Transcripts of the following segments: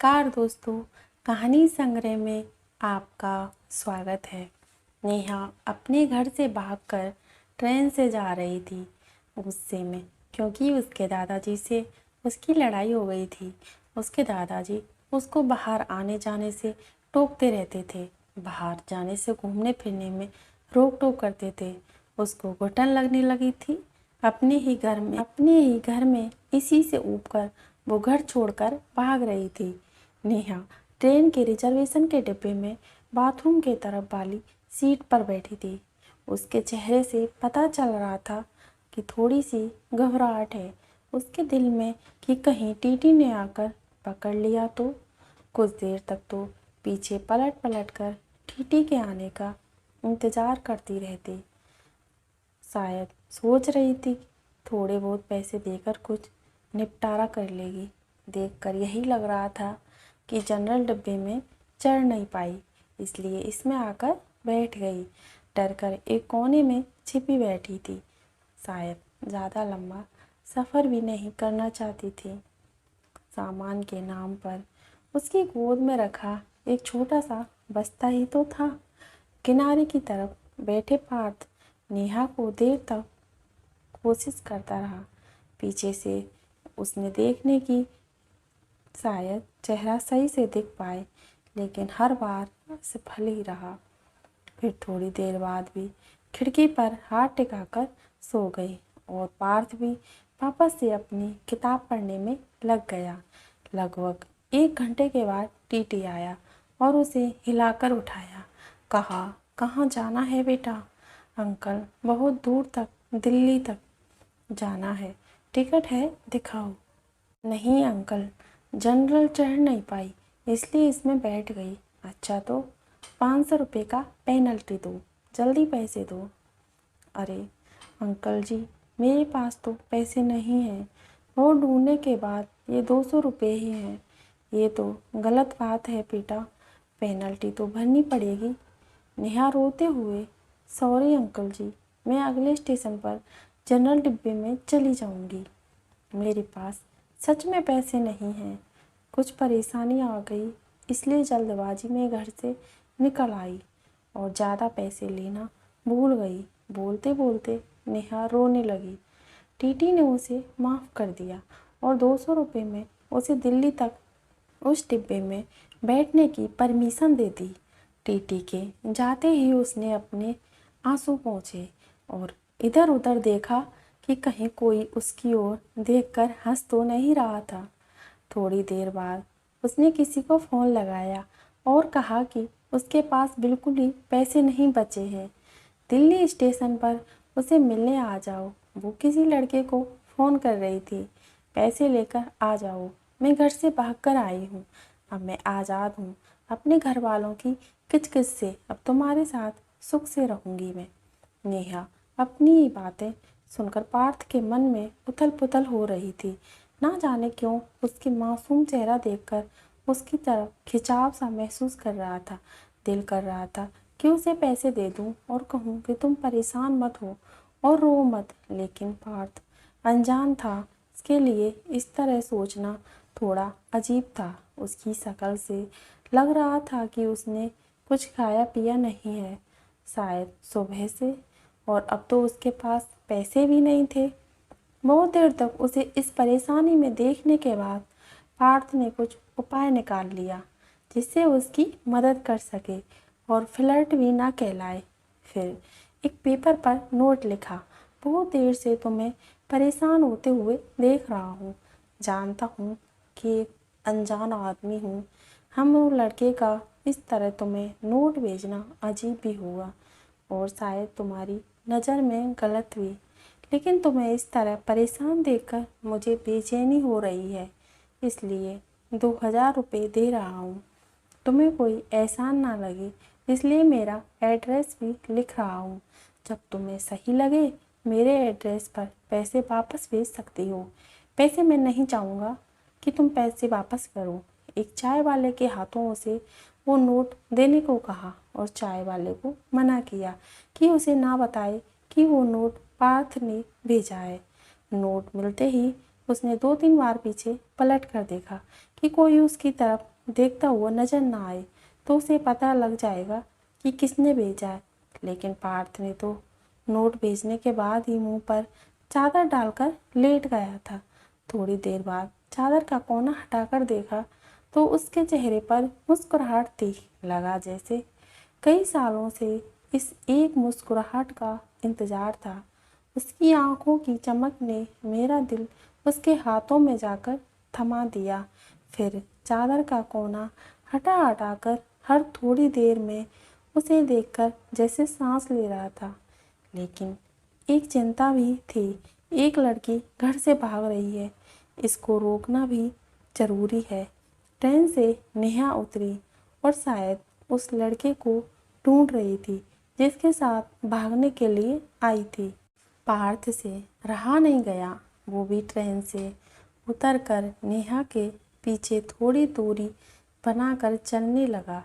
नमस्कार दोस्तों, कहानी संग्रह में आपका स्वागत है। नेहा अपने घर से भागकर ट्रेन से जा रही थी गुस्से में, क्योंकि उसके दादाजी से उसकी लड़ाई हो गई थी। उसके दादाजी उसको बाहर आने जाने से टोकते रहते थे, बाहर जाने से घूमने फिरने में रोक टोक करते थे। उसको घुटन लगने लगी थी। अपने ही घर में इसी से ऊबकर वो घर छोड़कर भाग रही थी। नेहा ट्रेन के रिजर्वेशन के डिब्बे में बाथरूम के तरफ वाली सीट पर बैठी थी। उसके चेहरे से पता चल रहा था कि थोड़ी सी घबराहट है उसके दिल में कि कहीं टीटी ने आकर पकड़ लिया तो। कुछ देर तक तो पीछे पलट पलट कर टीटी के आने का इंतज़ार करती रहती। शायद सोच रही थी थोड़े बहुत पैसे देकर कुछ निपटारा कर लेगी। देखकर यही लग रहा था कि जनरल डिब्बे में चढ़ नहीं पाई, इसलिए इसमें आकर बैठ गई। डर कर एक कोने में छिपी बैठी थी। शायद ज़्यादा लंबा सफ़र भी नहीं करना चाहती थी। सामान के नाम पर उसकी गोद में रखा एक छोटा सा बस्ता ही तो था। किनारे की तरफ बैठे पार्थ नेहा को देर तक कोशिश करता रहा। पीछे से उसने देखने की शायद चेहरा सही से दिख पाए, लेकिन हर बार सफल ही रहा। फिर थोड़ी देर बाद भी खिड़की पर हाथ टिकाकर सो गई और पार्थ भी वापस से अपनी किताब पढ़ने में लग गया। लगभग 1 घंटे के बाद टीटी आया और उसे हिलाकर उठाया। कहा, कहाँ जाना है बेटा? अंकल, बहुत दूर तक, दिल्ली तक जाना है। टिकट है, दिखाओ। नहीं अंकल, जनरल चढ़ नहीं पाई, इसलिए इसमें बैठ गई। अच्छा तो 500 रुपये का पेनल्टी दो, जल्दी पैसे दो। अरे अंकल जी, मेरे पास तो पैसे नहीं हैं। और ढूंढने के बाद ये 200 रुपये ही हैं। ये तो गलत बात है बेटा, पेनल्टी तो भरनी पड़ेगी। नेहा रोते हुए, सॉरी अंकल जी, मैं अगले स्टेशन पर जनरल डिब्बे में चली जाऊंगी। मेरे पास सच में पैसे नहीं हैं। कुछ परेशानी आ गई, इसलिए जल्दबाजी में घर से निकल आई और ज़्यादा पैसे लेना भूल गई। बोलते बोलते नेहा रोने लगी। टीटी ने उसे माफ़ कर दिया और 200 रुपये में उसे दिल्ली तक उस डिब्बे में बैठने की परमिशन दे दी। टीटी के जाते ही उसने अपने आंसू पोंछे और इधर उधर देखा कि कहीं कोई उसकी ओर देखकर हंस तो नहीं रहा था। थोड़ी देर बाद उसने किसी को फ़ोन लगाया और कहा कि उसके पास बिल्कुल ही पैसे नहीं बचे हैं। दिल्ली स्टेशन पर उसे मिलने आ जाओ। वो किसी लड़के को फ़ोन कर रही थी। पैसे लेकर आ जाओ, मैं घर से भागकर आई हूँ। अब मैं आज़ाद हूँ अपने घर वालों की किचकिच से। अब तुम्हारे साथ सुख से रहूँगी मैं। नेहा अपनी ये बातें सुनकर पार्थ के मन में उथल पुथल हो रही थी। ना जाने क्यों उसकी मासूम चेहरा देखकर उसकी तरफ खिंचाव सा महसूस कर रहा था। दिल कर रहा था कि उसे पैसे दे दूं और कहूं कि तुम परेशान मत हो और रो मत, लेकिन पार्थ अनजान था। इसके लिए इस तरह सोचना थोड़ा अजीब था। उसकी शक्ल से लग रहा था कि उसने कुछ खाया पिया नहीं है, शायद सुबह से, और अब तो उसके पास पैसे भी नहीं थे। बहुत देर तक उसे इस परेशानी में देखने के बाद पार्थ ने कुछ उपाय निकाल लिया जिससे उसकी मदद कर सके और फ्लर्ट भी ना कहलाए। फिर एक पेपर पर नोट लिखा, बहुत देर से तुम्हें परेशान होते हुए देख रहा हूँ। जानता हूँ कि एक अनजान आदमी हूँ। हम वो लड़के का इस तरह तुम्हें नोट भेजना अजीब भी होगा और शायद तुम्हारी नज़र में गलत भी, लेकिन तुम्हें इस तरह परेशान देखकर मुझे बेचैनी हो रही है, इसलिए 2000 रुपये दे रहा हूँ। तुम्हें कोई एहसान ना लगे, इसलिए मेरा एड्रेस भी लिख रहा हूँ। जब तुम्हें सही लगे मेरे एड्रेस पर पैसे वापस भेज सकती हो। पैसे मैं नहीं चाहूँगा कि तुम पैसे वापस करो। एक चाय वाले के हाथों से वो नोट देने को कहा और चाय वाले को मना किया कि उसे ना बताए कि वो नोट पार्थ ने भेजा है। नोट मिलते ही उसने 2-3 बार पीछे पलट कर देखा कि कोई उसकी तरफ देखता हुआ नजर ना आए तो उसे पता लग जाएगा कि किसने भेजा है। लेकिन पार्थ ने तो नोट भेजने के बाद ही मुंह पर चादर डालकर लेट गया था। थोड़ी देर बाद चादर का कोना हटाकर देखा तो उसके चेहरे पर मुस्कुराहट थी। लगा जैसे कई सालों से इस एक मुस्कुराहट का इंतजार था। उसकी आंखों की चमक ने मेरा दिल उसके हाथों में जाकर थमा दिया। फिर चादर का कोना हटा हटाकर हर थोड़ी देर में उसे देखकर जैसे सांस ले रहा था। लेकिन एक चिंता भी थी। एक लड़की घर से भाग रही है, इसको रोकना भी जरूरी है। ट्रेन से नेहा उतरी और शायद उस लड़के को ढूंढ रही थी जिसके साथ भागने के लिए आई थी। पार्थ से रहा नहीं गया। वो भी ट्रेन से उतरकर नेहा के पीछे थोड़ी दूरी बनाकर चलने लगा।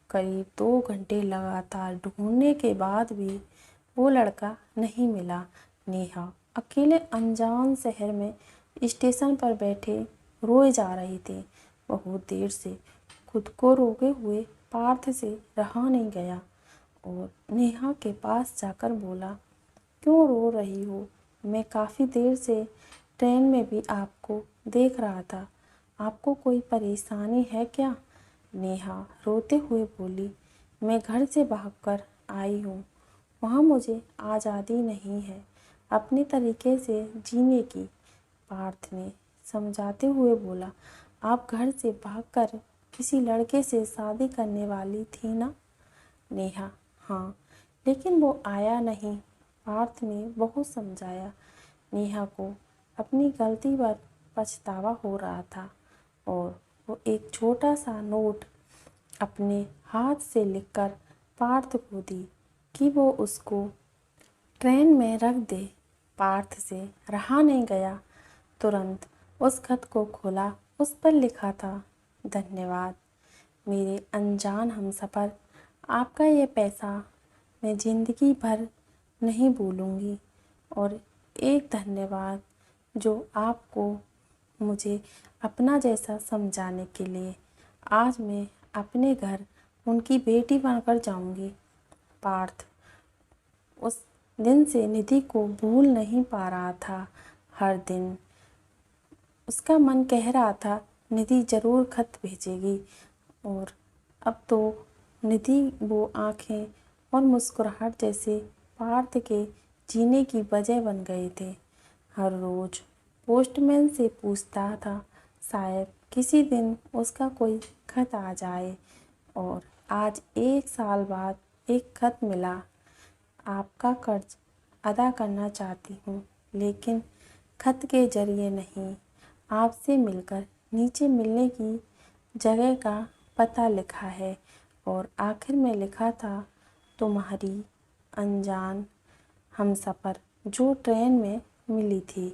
करीब 2 घंटे लगातार ढूंढने के बाद भी वो लड़का नहीं मिला। नेहा अकेले अनजान शहर में स्टेशन पर बैठे रोए जा रही थी। बहुत देर से खुद को रोके हुए पार्थ से रहा नहीं गया और नेहा के पास जाकर बोला, क्यों रो रही हो? मैं काफ़ी देर से ट्रेन में भी आपको देख रहा था। आपको कोई परेशानी है क्या? नेहा रोते हुए बोली, मैं घर से भागकर आई हूँ। वहाँ मुझे आज़ादी नहीं है अपने तरीके से जीने की। पार्थ ने समझाते हुए बोला, आप घर से भागकर किसी लड़के से शादी करने वाली थी ना? नेहा, हाँ, लेकिन वो आया नहीं। पार्थ ने बहुत समझाया। नेहा को अपनी गलती पर पछतावा हो रहा था और वो एक छोटा सा नोट अपने हाथ से लिखकर पार्थ को दी कि वो उसको ट्रेन में रख दे। पार्थ से रहा नहीं गया। तुरंत उस खत को खोला। उस पर लिखा था, धन्यवाद मेरे अनजान हमसफ़र। आपका ये पैसा मैं ज़िंदगी भर नहीं भूलूंगी। और एक धन्यवाद जो आपको मुझे अपना जैसा समझाने के लिए। आज मैं अपने घर उनकी बेटी बनकर जाऊंगी। पार्थ उस दिन से निधि को भूल नहीं पा रहा था। हर दिन उसका मन कह रहा था निधि ज़रूर खत भेजेगी। और अब तो निधि वो आँखें और मुस्कुराहट जैसे पार्थ के जीने की वजह बन गए थे। हर रोज़ पोस्टमैन से पूछता था, शायद किसी दिन उसका कोई खत आ जाए। और आज 1 साल बाद एक खत मिला। आपका कर्ज अदा करना चाहती हूँ, लेकिन खत के ज़रिए नहीं। आपसे मिलकर नीचे मिलने की जगह का पता लिखा है। और आखिर में लिखा था, तुम्हारी अनजान हमसफ़र जो ट्रेन में मिली थी।